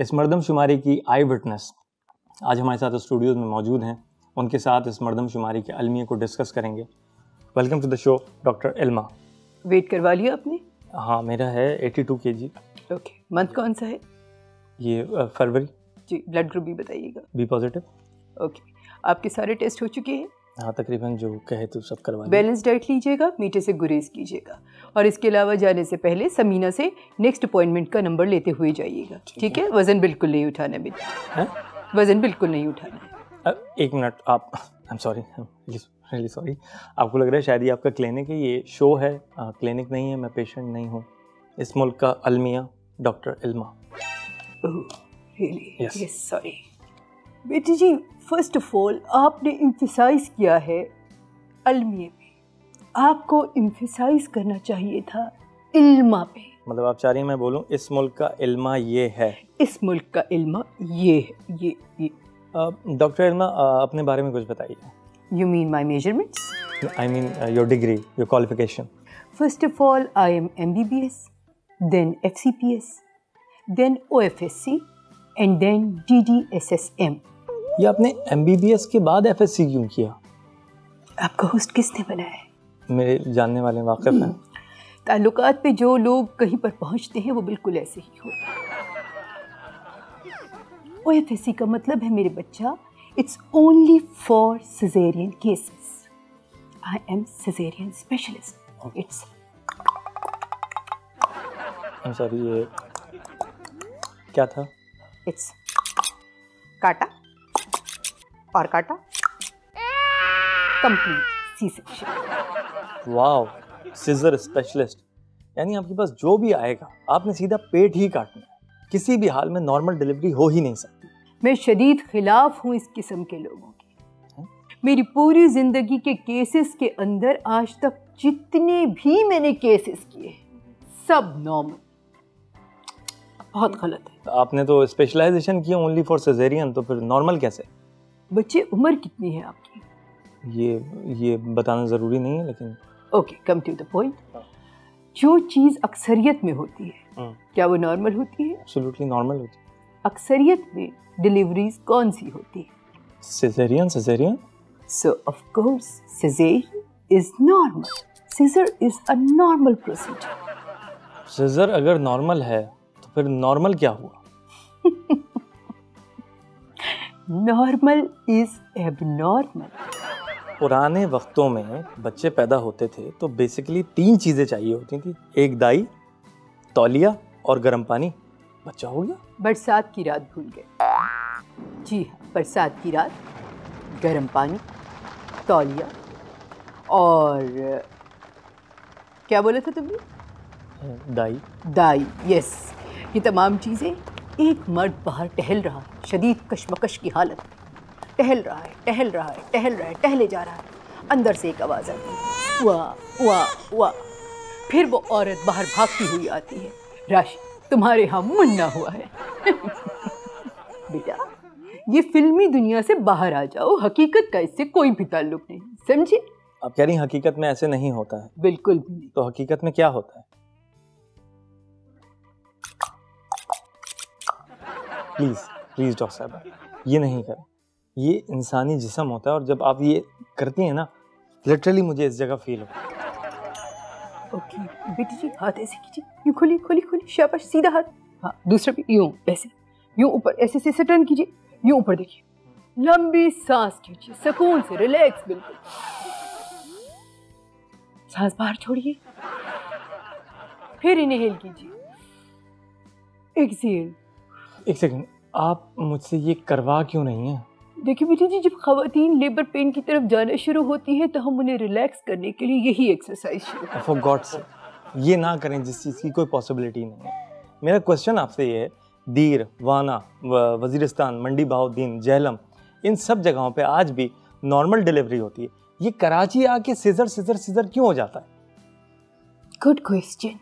इस मर्दमशुमारी की आई विटनेस आज हमारे साथ स्टूडियोज में मौजूद हैं। उनके साथ इस मर्दमशुमारी के अलमिए को डिस्कस करेंगे। Welcome to the show doctor Ilma. Wait करवा लिया आपने? हाँ, मेरा है 82 kg। ओके, मंथ कौन सा है? ये फरवरी। जी, ब्लड ग्रुप भी बताइएगा। B positive. ओके, आपके सारे टेस्ट हो चुके हैं? हाँ, तकरीबन जो कहे तो सब करवा लिया। बैलेंस डाइट लीजिएगा, मीठे से गुरेज कीजिएगा, और इसके अलावा जाने से पहले समीना से नेक्स्ट अपॉइंटमेंट का नंबर लेते हुए जाइएगा। ठीक है? वजन बिल्कुल नहीं उठाना बेटा, वजन बिल्कुल नहीं उठाना है। एक मिनट, आप I am sorry, really sorry. आपको लग रहा है शायद ये आपका क्लिनिक है, ये शो है, क्लिनिक नहीं है। मैं पेशेंट नहीं हूँ। इस मुल्क का अलमिया डॉक्टर इल्मा। रियली? यस, सॉरी बेटी जी। फर्स्ट ऑफ ऑल आपने इम्फेसाइज किया है अलमिया पे, आपको इम्फेसाइज करना चाहिए था इल्मा पे। मतलब आप चाह रही हैं मैं बोलूँ इस मुल्क का इल्मा ये है? इस मुल्क का इल्मा ये है, ये। डॉक्टर इल्मा, अपने बारे में कुछ बताइए। You mean my measurements? I mean your degree, your qualification. First of all, I am MBBS, then FCPS, then OFSC, and then DDSSM. ये आपने MBBS के बाद FSC क्यों किया? आपका होस्ट किसने बनाया है? मेरे जानने वाले वाकिफ हैं। ताल्लुकात पे जो लोग कहीं पर पहुंचते हैं वो बिल्कुल ऐसे ही होता है। OFSC का मतलब है मेरे बच्चा, it's only for cesarean cases. I am cesarean specialist. It's. I'm sorry, ये क्या था? It's काटा और काटा, complete C-section. Wow, scissor specialist. यानी आपके पास जो भी आएगा आपने सीधा पेट ही काटना है। किसी भी हाल में नॉर्मल डिलीवरी हो ही नहीं सकती। मैं शदीद खिलाफ हूँ इस किस्म के लोगों की। मेरी पूरी जिंदगी के केसेस के अंदर आज तक जितने भी मैंने केसेस किए सब नॉर्मल। बहुत गलत है। आपने तो स्पेशलाइजेशन किया ओनली फॉर सिजेरियन, तो फिर नॉर्मल कैसे? बच्चे, उम्र कितनी है आपकी? ये बताना जरूरी नहीं है, लेकिन okay, come to the point. जो चीज अक्सरियत में होती है क्या वो नॉर्मल होती है? एब्सोल्युटली नॉर्मल होती है। अक्सरियत में डिलीवरीज कौन सी होती है? Caesarean. So of course cesarean is normal. Scissor is a normal procedure. Caesar अगर नॉर्मल है तो फिर नॉर्मल क्या हुआ? Normal is abnormal. पुराने वक्तों में बच्चे पैदा होते थे तो बेसिकली 3 चीजें चाहिए होती थी, एक दाई, तौलिया और गर्म पानी। बच्चा हो गया। बरसात की रात भूल गए। जी हाँ, बरसात की रात, गर्म पानी, तौलिया और क्या बोला था तुमने? दाई। यस, ये तमाम चीज़ें। एक मर्द बाहर टहल रहा है, शदीद कशमकश की हालत में टहल रहा है, टहले जा रहा है। अंदर से एक आवाज़ आती है, वाह वाह वाह। फिर वो औरत बाहर भागती हुई आती है, राशि तुम्हारे यहाँ मुन्ना हुआ है। बेटा, ये फिल्मी दुनिया से बाहर आ जाओ, हकीकत का इससे कोई भी ताल्लुक नहीं, समझे? आप कह रही हैं हकीकत में ऐसे नहीं होता है? बिल्कुल भी नहीं। तो हकीकत में क्या होता है? प्लीज डॉक्टर साहब, ये नहीं करें। ये इंसानी जिस्म होता है और जब आप ये करती हैं ना, लिटरली मुझे इस जगह फील होता है। ओके बेटी जी, हाथ ऐसे कीजिए, यूँ खोली, शाबाश, सीधा हाथ। हाँ, दूसरा भी यूँ, ऐसे, यूँ ऊपर, ऐसे टर्न कीजिए, यूँ ऊपर देखिए, लंबी सांस कीजिए, सुकून से, रिलैक्स, बिल्कुल। सांस बाहर छोड़िए, फिर इनहेल कीजिए, एक्सहेल। एक सेकंड, आप मुझसे ये करवा क्यों नहीं है? देखिए बेटी जी, जब खवातीन लेबर पेन की तरफ जाना शुरू होती है तो हम उन्हें रिलैक्स करने के लिए यही एक्सरसाइज शुरू करते हैं। फॉर गॉड से ये ना करें जिस चीज़ की कोई पॉसिबिलिटी नहीं है। मेरा क्वेश्चन आपसे ये है, दीर, वाना, वजीरिस्तान, मंडी बहाउद्दीन, जेहलम, इन सब जगहों पे आज भी नॉर्मल डिलीवरी होती है। ये कराची आके सिजर क्यों हो जाता है? Good question.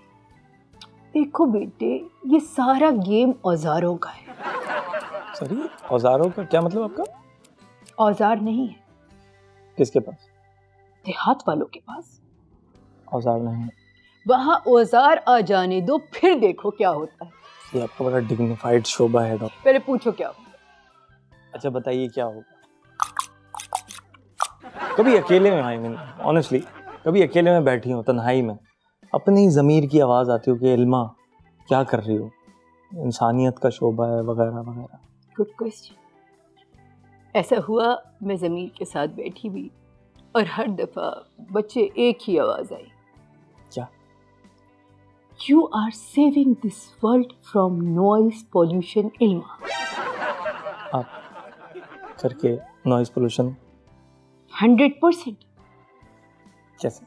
देखो बेटे, ये सारा गेम औजारों का है। सॉरी, औजारों का क्या मतलब आपका? औजार नहीं है। किसके पास? देहात वालों के पास। औजार नहीं है। वहां औजार आ जाने दो, फिर देखो क्या होता है। ये आपका बड़ा डिग्निफाइड शोभा है डॉक्टर। पहले पूछो क्या होगा। अच्छा बताइए क्या होगा। कभी अकेले में, आई मीन ऑनेस्टली, कभी अकेले में बैठी हूँ तन्हाई में, अपनी ज़मीर की आवाज़ आती हो कि इल्मा क्या कर रही हो, इंसानियत का शोभा है वगैरह वगैरह। Good question. ऐसा हुआ मैं ज़मीर के साथ बैठी हुई और हर दफ़ा बच्चे एक ही आवाज़ आई, क्या? You are saving this world from noise pollution, इल्मा। आप करके नॉइज़ पोल्यूशन 100%। कैसे?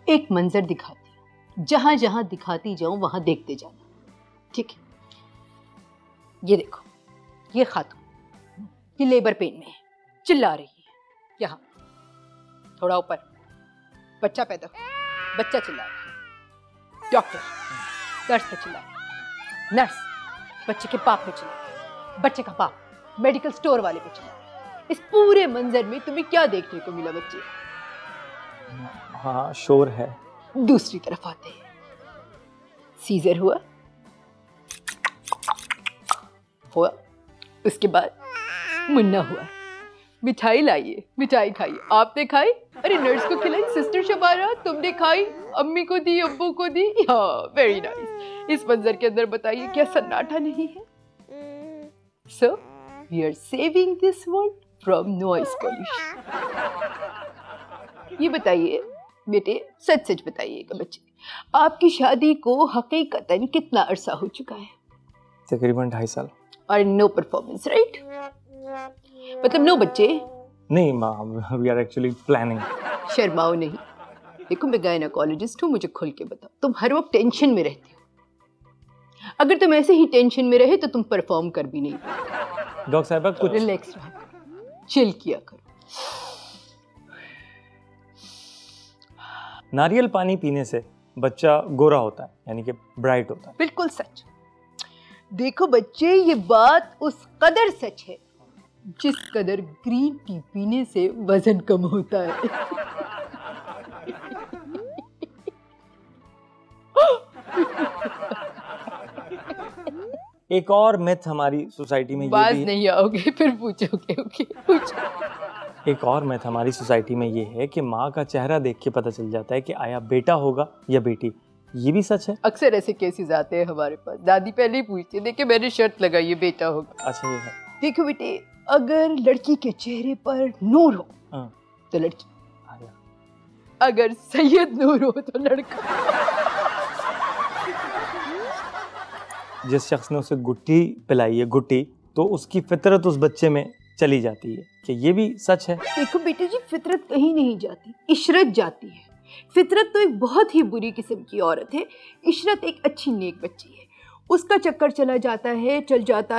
एक मंजर दिखाती हूँ, जहाँ जहाँ दिखाती जाऊँ वहाँ देखते जाना, ठीक है? ये देखो, ये खातून, ये लेबर पेन में है, चिल्ला रही है। यहाँ थोड़ा ऊपर, बच्चा पैदा हुआ, बच्चा चिल्ला रहा है। डॉक्टर नर्स पे चिल्ला रहा है, नर्स बच्चे के बाप पे चिल्ला रहा है, बच्चे का बाप मेडिकल स्टोर वाले पे चिल्ला रहा है। इस पूरे मंजर में तुम्हें क्या देखने को मिला बच्चे? हाँ शोर है। दूसरी तरफ आते हैं, सीजर हुआ, उसके बाद मुन्ना हुआ, मिठाई लाइए, मिठाई खाइए। आपने खाई? अरे नर्स को खिलाई, सिस्टर शबारा तुमने खाई? अम्मी को दी, अब्बू को दी? हाँ, वेरी नाइस। इस मंजर के अंदर बताइए क्या सन्नाटा नहीं है? So we are saving this world from noise pollution. ये बताइए बेटे, सच सच बताइएगा बच्चे, आपकी शादी को हकीकतन कितना अरसा हो चुका है? तकरीबन 2.5 साल। और नो परफॉर्मेंस, राइट? मतलब नो बच्चे? नहीं माँ, वी आर एक्चुअली प्लानिंग। शर्माओ नहीं। देखो मैं गायनेकोलॉजिस्ट हूँ, मुझे खुल के बताओ, तुम हर वक्त टेंशन में रहती हो। अगर तुम ऐसे ही टेंशन में रहे तो तुम परफॉर्म कर भी नहीं पाओ। डॉक्टर साहब कुछ रिलैक्स रहो, चिल किया करो। नारियल पानी पीने से बच्चा गोरा होता है, यानी कि ब्राइट होता है। बिल्कुल सच। देखो बच्चे, ये बात उस कदर सच है जिस कदर ग्रीन टी पीने से वजन कम होता है। एक और मिथ हमारी सोसाइटी में बाज ये भी नहीं आओगे, फिर पूछोगे। ओके पूछो। एक और मिथ हमारी सोसाइटी में ये है कि माँ का चेहरा देख के पता चल जाता है कि आया बेटा होगा या बेटी। ये भी सच है? अक्सर ऐसे केसेस आते हैं हमारे पास। दादी पहले ही पूछती है, देखिए मैंने शर्त लगाई ये बेटा होगा। अच्छा ये है। देखो बेटे, अगर लड़की के चेहरे पर नूर हो तो लड़की, अगर सैयद नूर हो तो लड़का। जिस शख्स ने उसे गुट्टी पिलाई है, गुट्टी, तो उसकी फितरत उस बच्चे में चली जाती है। कि ये भी सच है? देखो बेटे जी, फितरत कहीं नहीं जाती, इशरत जाती है। फितरत तो एक बहुत ही बुरी किस्म की औरत है, इशरत एक अच्छी नेक बच्ची है। उसका चक्कर चल जाता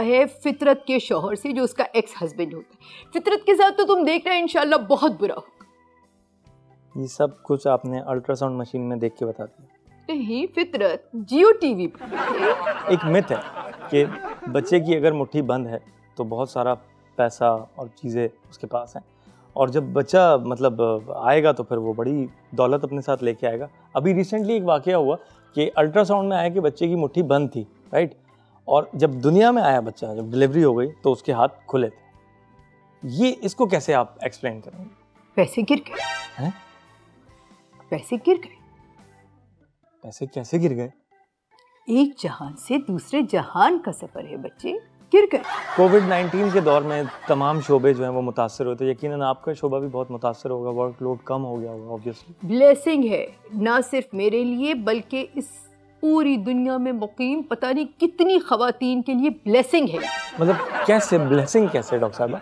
है फितरत के शौहर से, जो उसका एक्स हस्बैंड होता है। फितरत के साथ तो तुम देख रहे हैं इंशाल्लाह बहुत बुरा होगा। ये सब कुछ आपने अल्ट्रासाउंड मशीन में देख के बता दिया? नहीं, फितरत जियो टीवी पर। एक मिथ है कि बच्चे की अगर मुट्ठी बंद है तो बहुत सारा पैसा और चीज़ें उसके पास हैं, और जब बच्चा मतलब आएगा तो फिर वो बड़ी दौलत अपने साथ लेके आएगा। अभी रिसेंटली एक वाकया हुआ कि अल्ट्रासाउंड में आया कि बच्चे की मुट्ठी बंद थी, राइट, और जब दुनिया में आया बच्चा, जब डिलीवरी हो गई तो उसके हाथ खुले थे। ये इसको कैसे आप एक्सप्लेन करेंगे? पैसे गिर गए हैं? पैसे गिर गए। पैसे कैसे गिर गए? एक जहान से दूसरे जहान का सफर है बच्चे, गिर गए। कोविड-19 के दौर में तमाम शोबे जो हैं वो मुतासर होते हैं। यकीनन आपका शोबा भी बहुत मुतासर होगा, वर्कलोड कम हो गया होगा ऑब्वियसली। ब्लेसिंग है, ना सिर्फ मेरे लिए बल्कि इस पूरी दुनिया में मुकीम पता नहीं कितनी खवातीन के लिए ब्लेसिंग है। मतलब कैसे ब्लेसिंग कैसे डॉक्टर साहब?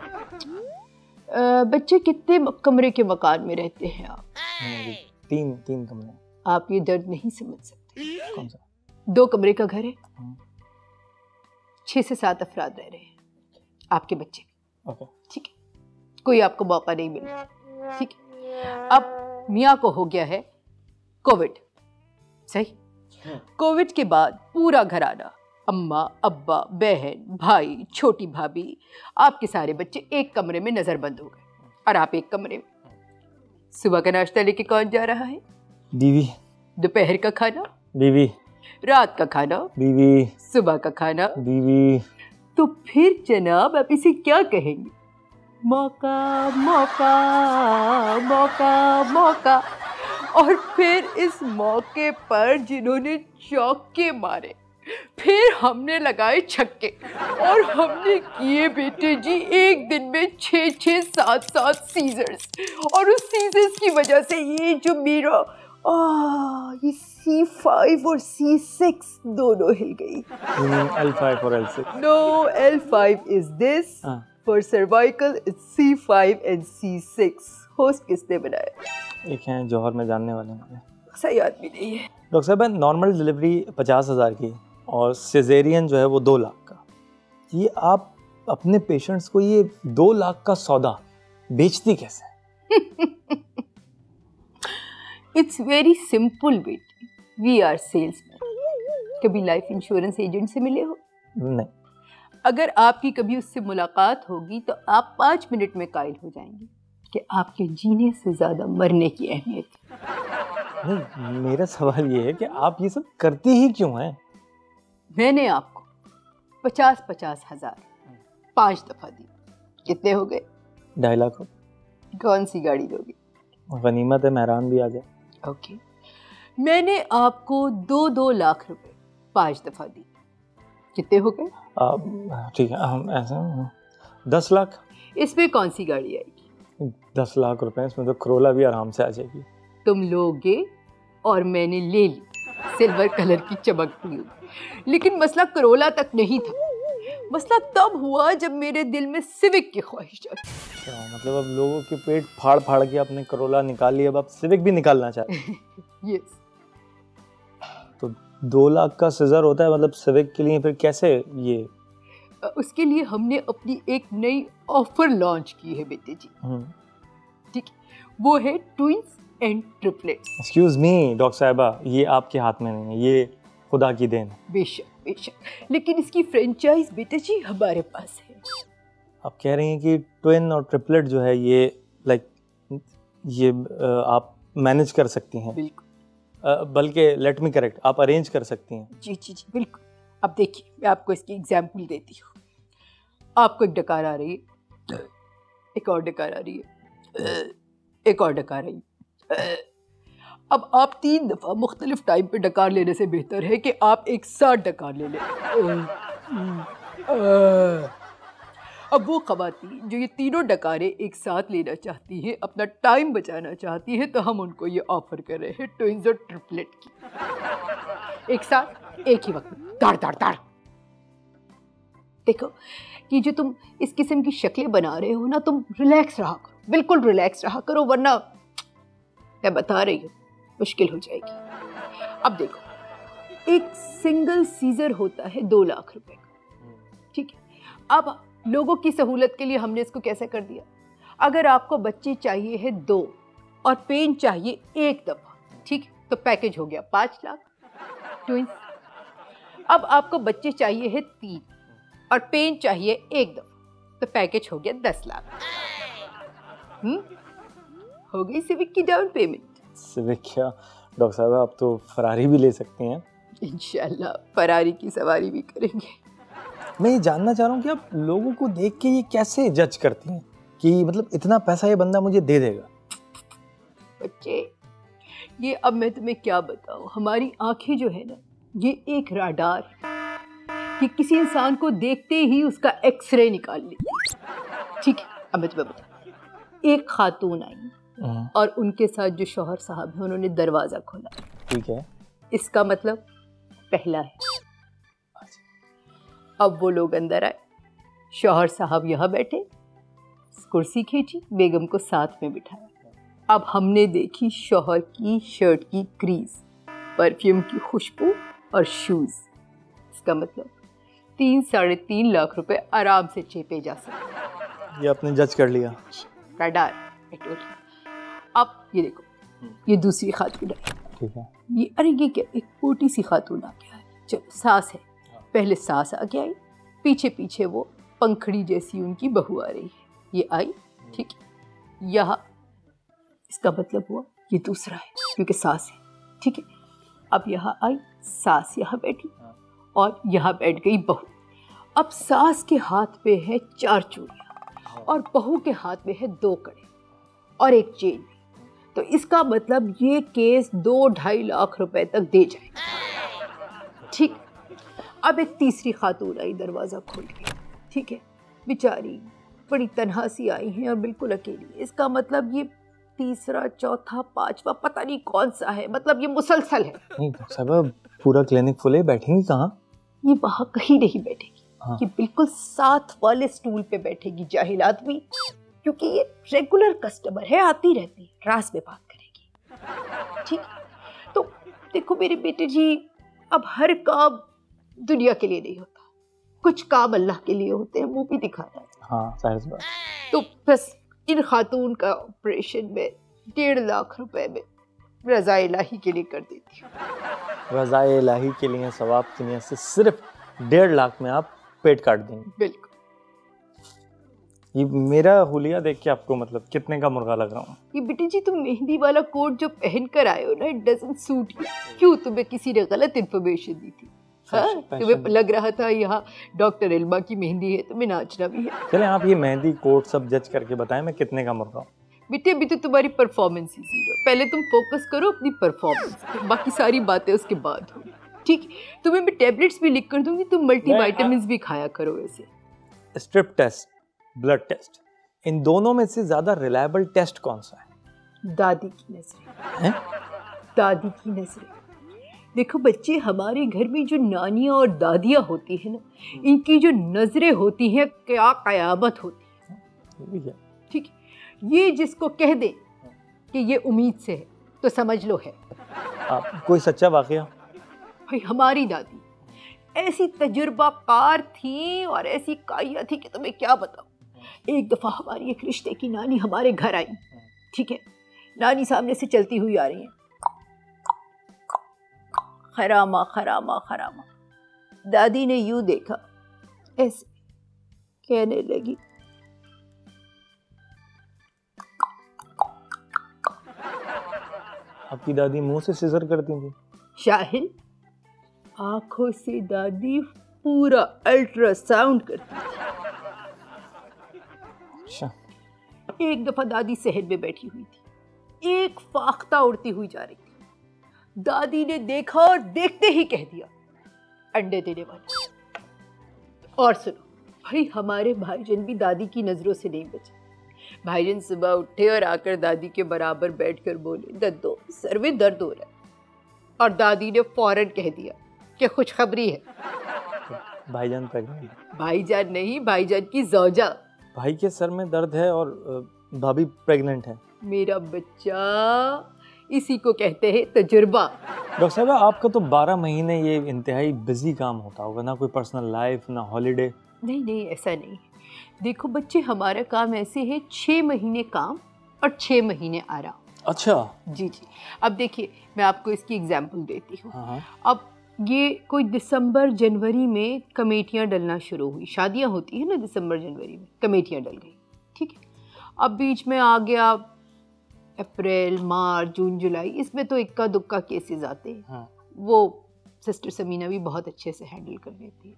बच्चे कितने कमरे के मकान में रहते हैं आप? तीन कमरे। आप ये दर्द नहीं समझ सकते। कौन सा? 2 कमरे का घर है, 6 से 7 अफराद रह रहे हैं, आपके बच्चे। ओके ठीक है, कोई आपको मौका नहीं मिला। ठीक है, अब मियाँ को हो गया है कोविड, सही? कोविड के बाद पूरा घराना, अम्मा, अब्बा, बहन, भाई, छोटी भाभी, आपके सारे बच्चे एक कमरे में नजरबंद हो गए, और आप एक कमरे में। सुबह का नाश्ता लेके कौन जा रहा है? बीवी। दोपहर का खाना? बीवी। रात का खाना, बीवी, सुबह का खाना, बीवी। तो फिर जनाब आप इसे क्या कहेंगे? मौका मौका मौका मौका। और फिर इस मौके पर जिन्होंने चौके मारे, फिर हमने लगाए छक्के, और हमने किए बेटे जी एक दिन में 6-6, 7-7 सीजर्स। और उस सीजर्स की वजह से ये जो मेरा ये C5 और C6 दोनों हिल गई। L5 और L6? No, L5 is this. For cervical, it's C5 and C6. Host किसने बनाया? एक हैं जौहर में जानने वाले मुझे, सही आदमी नहीं है। डॉक्टर साहब, नॉर्मल डिलीवरी 50,000 की और सिजेरियन जो है वो 2 लाख का। ये आप अपने पेशेंट्स को ये 2 लाख का सौदा बेचती कैसे? इट्स वेरी सिंपल बेटी, वी आर सेल्समैन। कभी लाइफ इंश्योरेंस एजेंट से मिले हो? नहीं। अगर आपकी कभी उससे मुलाकात होगी तो आप 5 मिनट में कायल हो जाएंगे कि आपके जीने से ज्यादा मरने की अहमियत। नहीं, मेरा सवाल ये है कि आप ये सब करती ही क्यों हैं? मैंने आपको 50-50 हज़ार 5 दफा दी, कितने हो गए? 2.5 लाख। कौन सी गाड़ी दोगे? गनीमत है मेहरान भी आ जाए। ओके, मैंने आपको 2-2 लाख रुपए 5 दफा दी, कितने हो गए? ठीक है, हम ऐसा 10 लाख। इसमें कौन सी गाड़ी आएगी? 10 लाख रुपए, इसमें तो करोला भी आराम से आ जाएगी। तुम लोगे और मैंने ले ली, सिल्वर कलर की चमकती हुई। लेकिन मसला करोला तक नहीं था, मसला तब हुआ जब मेरे दिल में सिविक की ख्वाहिश जागी। मतलब अब लोगों के पेट फाड़ फाड़ के आपने करोला निकाल लिया, अब आप सिविक भी निकालना चाहते हैं? यस। तो 2 लाख का सीजर होता है, मतलब सिविक के लिए फिर कैसे ये? उसके लिए हमने अपनी एक नई ऑफर लॉन्च की है बेटे जी। ठीक है, वो है twins and triplets. Excuse me doctor साहिबा, ये आपके हाथ में नहीं है, ये खुदा की देन है। बेशक बेशक, लेकिन इसकी फ्रेंचाइज बेटे जी हमारे पास है। आप कह रही हैं कि ट्विन और ट्रिपलेट जो है ये ये आप मैनेज कर सकती हैं? बिल्कुल। बल्कि लेट मी करेक्ट, आप अरेंज कर सकती हैं? जी जी जी बिल्कुल। अब देखिए, मैं आपको इसकी एग्जाम्पल देती हूँ। आपको एक डकार आ रही है, एक और डकार आ रही है, एक और डकार आ रही है। अब आप 3 दफ़ा मुख्तलिफ टाइम पे डकार लेने से बेहतर है कि आप एक साथ डकार ले लें। अब वो ख़वातीन जो ये तीनों डकारें एक साथ लेना चाहती हैं, अपना टाइम बचाना चाहती हैं, तो हम उनको ये ऑफ़र कर रहे हैं ट्विंस और ट्रिपलेट की, एक साथ एक ही वक्त में ताड़ ताड़ ताड़। देखो, ये जो तुम इस किस्म की शक्लें बना रहे हो ना, तुम रिलैक्स रहा करो, बिल्कुल रिलैक्स रहा करो, वरना मैं बता रही हूँ मुश्किल हो जाएगी। अब देखो, एक सिंगल सीजर होता है 2 लाख रुपए का, ठीक है। अब लोगों की सहूलत के लिए हमने इसको कैसे कर दिया, अगर आपको बच्चे चाहिए है 2 और पेन चाहिए 1 दफ़ा, ठीक है, तो पैकेज हो गया 5 लाख ट्विंस। अब आपको बच्चे चाहिए है 3 और पेन चाहिए 1 दफ़ा, तो पैकेज हो गया 10 लाख। हो गई सिविक की डाउन पेमेंट। सिविक क्या डॉक्टर साहब, आप तो फरारी भी ले सकती हैं। इंशाल्लाह फरारी की सवारी भी करेंगे। मैं ये जानना चाह रहा हूँ कि आप लोगों को देख के ये कैसे जज करती हैं कि मतलब इतना पैसा ये बंदा मुझे दे देगा? बच्चे, ये अब मैं तुम्हें क्या बताऊँ, हमारी आंखें जो है ना, ये एक राडार, ये किसी इंसान को देखते ही उसका एक्सरे निकाल लेती, ठीक है। अब मैं तुम्हें बताती हूँ, एक खातून आई और उनके साथ जो शौहर साहब हैं, उन्होंने दरवाज़ा खोला, ठीक है, इसका मतलब पहला है। अब वो लोग अंदर आए, शौहर साहब यहाँ बैठे, कुर्सी खींची, बेगम को साथ में बिठाया। अब हमने देखी शौहर की शर्ट की क्रीज, परफ्यूम की खुशबू और शूज, इसका मतलब 3-3.5 लाख रुपए आराम से चेपे जा सकते। ये आपने जज कर लिया? राडार। अब ये देखो, ये दूसरी खातून है, ठीक है। ये अरे ये क्या, एक मोटी सी खातून आ गया है, चलो सास है, पहले सास आ गया, पीछे पीछे वो पंखड़ी जैसी उनकी बहू आ रही है, ये आई, ठीक है। यहाँ इसका मतलब हुआ ये दूसरा है क्योंकि सास है, ठीक है। अब यहाँ आई सास, यहाँ बैठी और यहाँ बैठ गई बहू। अब सास के हाथ पे है 4 चूड़ियाँ और बहू के हाथ में है 2 कड़े और एक चेन। तो इसका मतलब ये केस 2-2.5 लाख रुपए तक दे जाएगा। ठीक। अब एक तीसरी खातून आई दरवाज़ा खोल के। ठीक है, बेचारी बड़ी तन्हा सी आई हैं और बिल्कुल अकेली। इसका मतलब ये तीसरा, चौथा, 5वां पता नहीं कौन सा है, मतलब ये मुसलसल है। नहीं साहब, पूरा क्लिनिक फुल है, बैठेंगी कहाँ? ये वहाँ कहीं नहीं बैठेगी। हाँ। ये बिल्कुल साथ वाले स्टूल पे बैठेगी, जाहिल आदमी, क्योंकि ये रेगुलर कस्टमर है, आती रहती है, रास में बात करेगी। ठीक। तो देखो मेरे बेटे जी, अब हर काम दुनिया के लिए नहीं होता, कुछ काम अल्लाह के लिए होते हैं, मुंह भी दिखाना है। हाँ, जाहिर बात। तो बस इन खातून का ऑपरेशन में 1.5 लाख रुपए में रज़ा इलाही के लिए कर देती हूँ। रज़ा इलाही के लिए, सवाब की नियत से सिर्फ 1.5 लाख में आप पेट काट देंगे? बिल्कुल। ये मेरा हुलिया देख के आपको मतलब कितने का मुर्गा लग रहा हूँ? ये बेटे जी, तुम मेहंदी वाला कोट जो पहन कर आए हो ना, इट डजंट सूट यू। क्यों, तुम्हें किसी ने गलत इन्फॉर्मेशन दी थी? हाँ, तुम्हें लग रहा था यहाँ डॉक्टर इल्मा की मेहंदी है, तुम्हें नाचना भी है। चलें आप ये मेहंदी कोट सब जज करके बताएं मैं कितने का मुर्गा हूँ। बेटे अभी तो तुम्हारी परफॉर्मेंस ही जीरो, पहले तुम फोकस करो अपनी परफॉर्मेंस पे, बाकी सारी बातें उसके बाद होगी। ठीक, तुम्हें मैं टैबलेट्स भी लिख कर दूंगी, तुम मल्टीविटामिन्स भी खाया करो। वैसे स्ट्रिप टेस्ट, ब्लड टेस्ट, इन दोनों में से ज्यादा रिलायबल टेस्ट कौन सा है? दादी की नजरें। दादी की नजरें। देखो बच्चे, हमारे घर में जो नानियाँ और दादियाँ होती हैं ना, इनकी जो नजरें होती हैं, क्या कयामत होती है। ठीक, ये जिसको कह दे कि ये उम्मीद से है तो समझ लो है। कोई सच्चा वाकया? भाई हमारी दादी ऐसी तजुर्बाकार थी और ऐसी काया थी कि तुम्हें क्या बताऊं। एक दफा हमारी एक रिश्ते की नानी हमारे घर आई। ठीक है, नानी सामने से चलती हुई आ रही है, खरामा खरामा खरामा। दादी ने यूं देखा, ऐसे कहने लगी, आपकी दादी मुंह से सिजर करती थी? शाहिल, आंखों से दादी पूरा अल्ट्रासाउंड करती थी। अच्छा। एक दफा दादी सहन में बैठी हुई थी, एक फाख्ता उड़ती हुई जा रही थी। दादी ने देखा और देखते ही कह दिया, अंडे देने वाली। और सुनो भाई, हमारे भाईजान भी दादी की नजरों से नहीं बचे। भाईजान सुबह उठे और आकर दादी के बराबर बैठकर बोले, दद्दो सर में दर्द हो रहा है। और दादी ने फौरन कह दिया कि खुशखबरी है। भाईजान प्रेग्नेंट? भाईजान नहीं, भाईजान की ज़ौजा। भाई के सर में दर्द है और भाभी प्रेग्नेंट है। मेरा बच्चा, इसी को कहते हैं तजुर्बा। डॉक्टर साहब, आपका तो 12 महीने ये इंतहाई बिजी काम होता होगा, ना कोई पर्सनल लाइफ, ना हॉलीडे? नहीं नहीं, ऐसा नहीं। देखो बच्चे, हमारा काम ऐसे है, 6 महीने काम और 6 महीने आराम। अच्छा। जी जी। अब देखिए, मैं आपको इसकी एग्जाम्पल देती हूँ। हाँ। अब ये कोई दिसंबर जनवरी में कमेटियाँ डलना शुरू हुई। शादियाँ होती हैं ना दिसंबर जनवरी में, कमेटियाँ डल गई। ठीक है, अब बीच में आ गया अप्रैल, मार्च, जून, जुलाई, इसमें तो इक्का दुक्का केसेस आते हैं। हाँ। वो सिस्टर समीना भी बहुत अच्छे से हैंडल कर लेती है।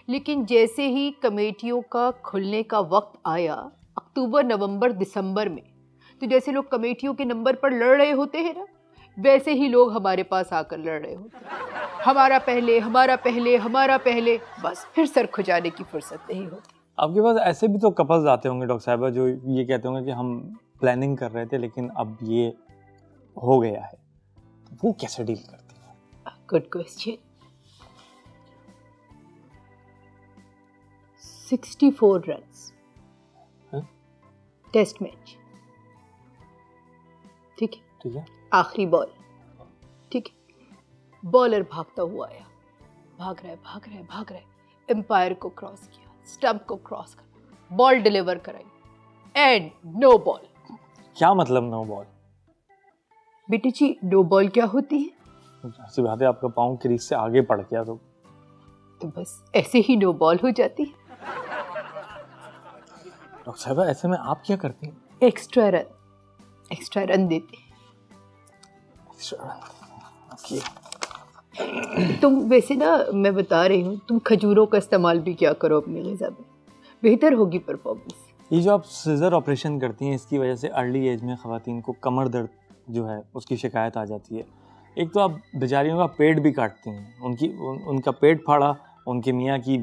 लेकिन जैसे ही कमेटियों का खुलने का वक्त आया, अक्टूबर, नवंबर, दिसंबर में, तो जैसे लोग कमेटियों के नंबर पर लड़ रहे होते हैं ना, वैसे ही लोग हमारे पास आकर लड़ रहे होते हैं। हमारा पहले, हमारा पहले, हमारा पहले, बस फिर सर खुजाने की फुर्सत नहीं होती। आपके पास ऐसे भी तो कपल्स आते होंगे डॉक्टर साहब, जो ये कहते होंगे कि हम प्लानिंग कर रहे थे लेकिन अब ये हो गया है, वो कैसे डील करते हैं? Good question. 64 runs test match. ठीक है, ठीक है, आखिरी बॉल। ठीक है, बॉलर भागता हुआ आया, भाग रहा है, भाग रहा है, भाग रहा है, एम्पायर को क्रॉस किया, स्टंप को क्रॉस करा, बॉल डिलीवर कराई, एंड नो बॉल। क्या मतलब नो बॉल? बेटी जी, नो बॉल क्या होती है? ऐसी बात है, आपका पाँव क्रीज से आगे पड़ गया तो बस ऐसे ही नो बॉल हो जाती है। डॉक्टर साहब, ऐसे में आप क्या करते हैं? एक्स्ट्रा रन देते हैं। ओके। तुम वैसे ना, मैं बता रही हूँ, तुम खजूरों का इस्तेमाल भी क्या करो अपने ग़िज़ा में, बेहतर होगी परफॉर्मेंस। ये जो आप सीजर ऑपरेशन करती हैं, इसकी वजह से अर्ली एज में ख़वातीन को कमर दर्द जो है उसकी शिकायत आ जाती है। एक तो आप बेचारियों का पेट भी काटती हैं, उनका पेट फाड़ा, उनके मियाँ की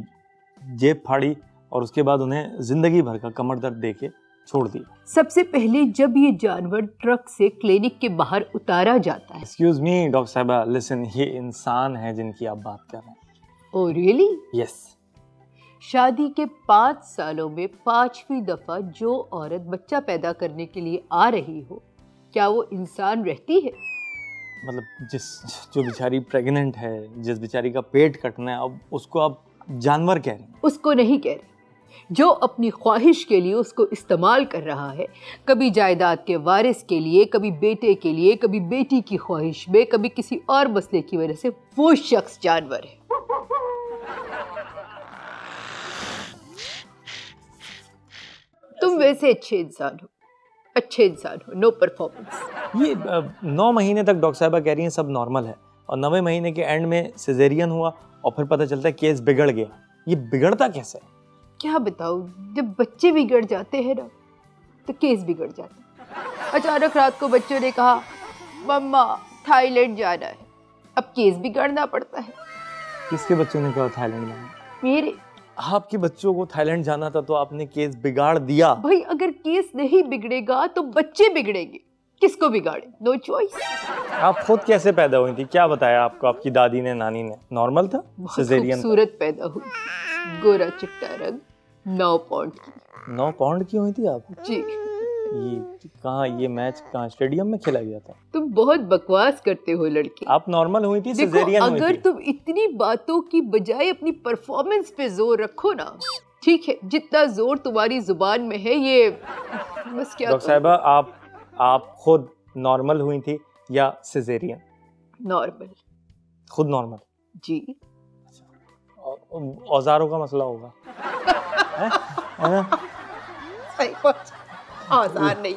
जेब फाड़ी और उसके बाद उन्हें ज़िंदगी भर का कमर दर्द दे के छोड़ दिया। सबसे पहले जब ये जानवर ट्रक से क्लिनिक के बाहर उतारा जाता है। एक्सक्यूज मी डॉक्टर साहिबा, लिसन, ये इंसान है जिनकी आप बात कर रहे हैं। Oh really? यस। शादी के 5 सालों में 5वीं दफा जो औरत बच्चा पैदा करने के लिए आ रही हो, क्या वो इंसान रहती है? मतलब जो बेचारी प्रेग्नेंट है, जिस बेचारी का पेट कटना है, अब उसको आप जानवर कह रहे हैं? उसको नहीं कह रही, जो अपनी ख्वाहिश के लिए उसको इस्तेमाल कर रहा है, कभी जायदाद के वारिस के लिए, कभी बेटे के लिए, कभी बेटी की ख्वाहिश में, कभी किसी और मसले की वजह से, वो शख्स जानवर है। तुम वैसे अच्छे इंसान हो, नो परफॉर्मेंस। ये 9 महीने तक डॉक्टर साहिबा कह रही हैं सब नॉर्मल है, और 9वें महीने के एंड में सिजेरियन हुआ और फिर पता चलता है केस बिगड़ गया। ये बिगड़ता कैसे है? क्या बताऊं, जब बच्चे बिगड़ जाते हैं ना तो केस बिगड़ जाता है। अचानक रात को बच्चों ने कहा मम्मा थाईलैंड जाना है, अब केस बिगड़ना पड़ता है। किसके बच्चों ने कहा थाईलैंड जाना? मेरे। आपके बच्चों को थाईलैंड जाना था तो आपने केस बिगाड़ दिया। भाई अगर केस नहीं बिगड़ेगा तो बच्चे बिगड़ेंगे, किसको बिगाड़े? No choice. आप खुद कैसे पैदा हुई थी? क्या बताया आपको आपकी दादी ने, नानी ने? नॉर्मल था? सिजेरियन? खूबसूरत पैदा हुई, गोरा चिट्टा रंग, 9 पाउंड की। 9 पाउंड की हुई थी आप? जी। ये कहाँ, ये मैच कहाँ, स्टेडियम में खेला गया था? तुम बहुत बकवास करते हो लड़के। आप नॉर्मल हुई थी, सिजेरियन हुई थी? अगर तुम इतनी बातों की बजाय अपनी परफॉर्मेंस पे जोर रखो ना, ठीक है, जितना जोर तुम्हारी जुबान में है, ये बस क्या। डॉक्टर साहिबा, आप खुद नॉर्मल हुई थी या सिजेरियन? नॉर्मल। खुद नॉर्मल? जी। औजारों का मसला होगा। है ना? सही बात, औजार नहीं।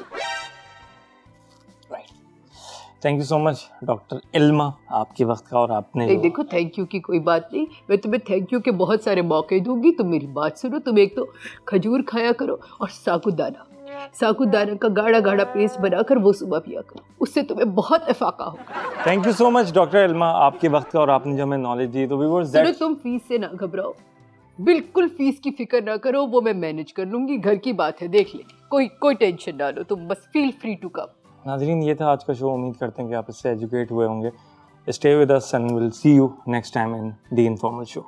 Thank you so much doctor Ilma, आपके वक्त का, और आपने नहीं देखो, थैंक यू की कोई बात नहीं, मैं तुम्हें थैंक यू के बहुत सारे मौके दूंगी। तुम मेरी बात सुनो, तुम एक तो खजूर खाया करो और साबूदाना का गाढ़ा गाढ़ा पेस्ट बनाकर वो सुबह पिया करो, उससे तुम्हें बहुत इफाका होगा। Thank you so much doctor Ilma, आपके वक्त का और आपने जो हमें नॉलेज दी। तो व्यूअर्स, सुनो, तुम फीस से ना घबराओ, बिल्कुल फीस की फिक्र ना करो, वो मैं मैनेज कर लूंगी, घर की बात है, देख लेंगे, कोई टेंशन ना लो, तुम बस फील फ्री टू कम। नाज़रीन, ये था आज का शो। उम्मीद करते हैं कि आप इससे एजुकेट हुए होंगे। Stay with us and will see you next time in the informal show.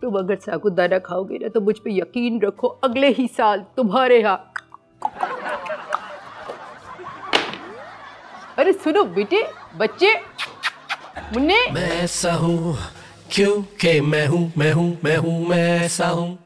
तुम अगर साबूदाना खाओगे ना तो मुझ पे यकीन रखो, अगले ही साल तुम्हारे यहाँ। अरे सुनो बेटे, बच्चे, मुन्ने। मैं ऐसा हूँ क्योंकि मैं हूँ मैं ऐसा हूँ।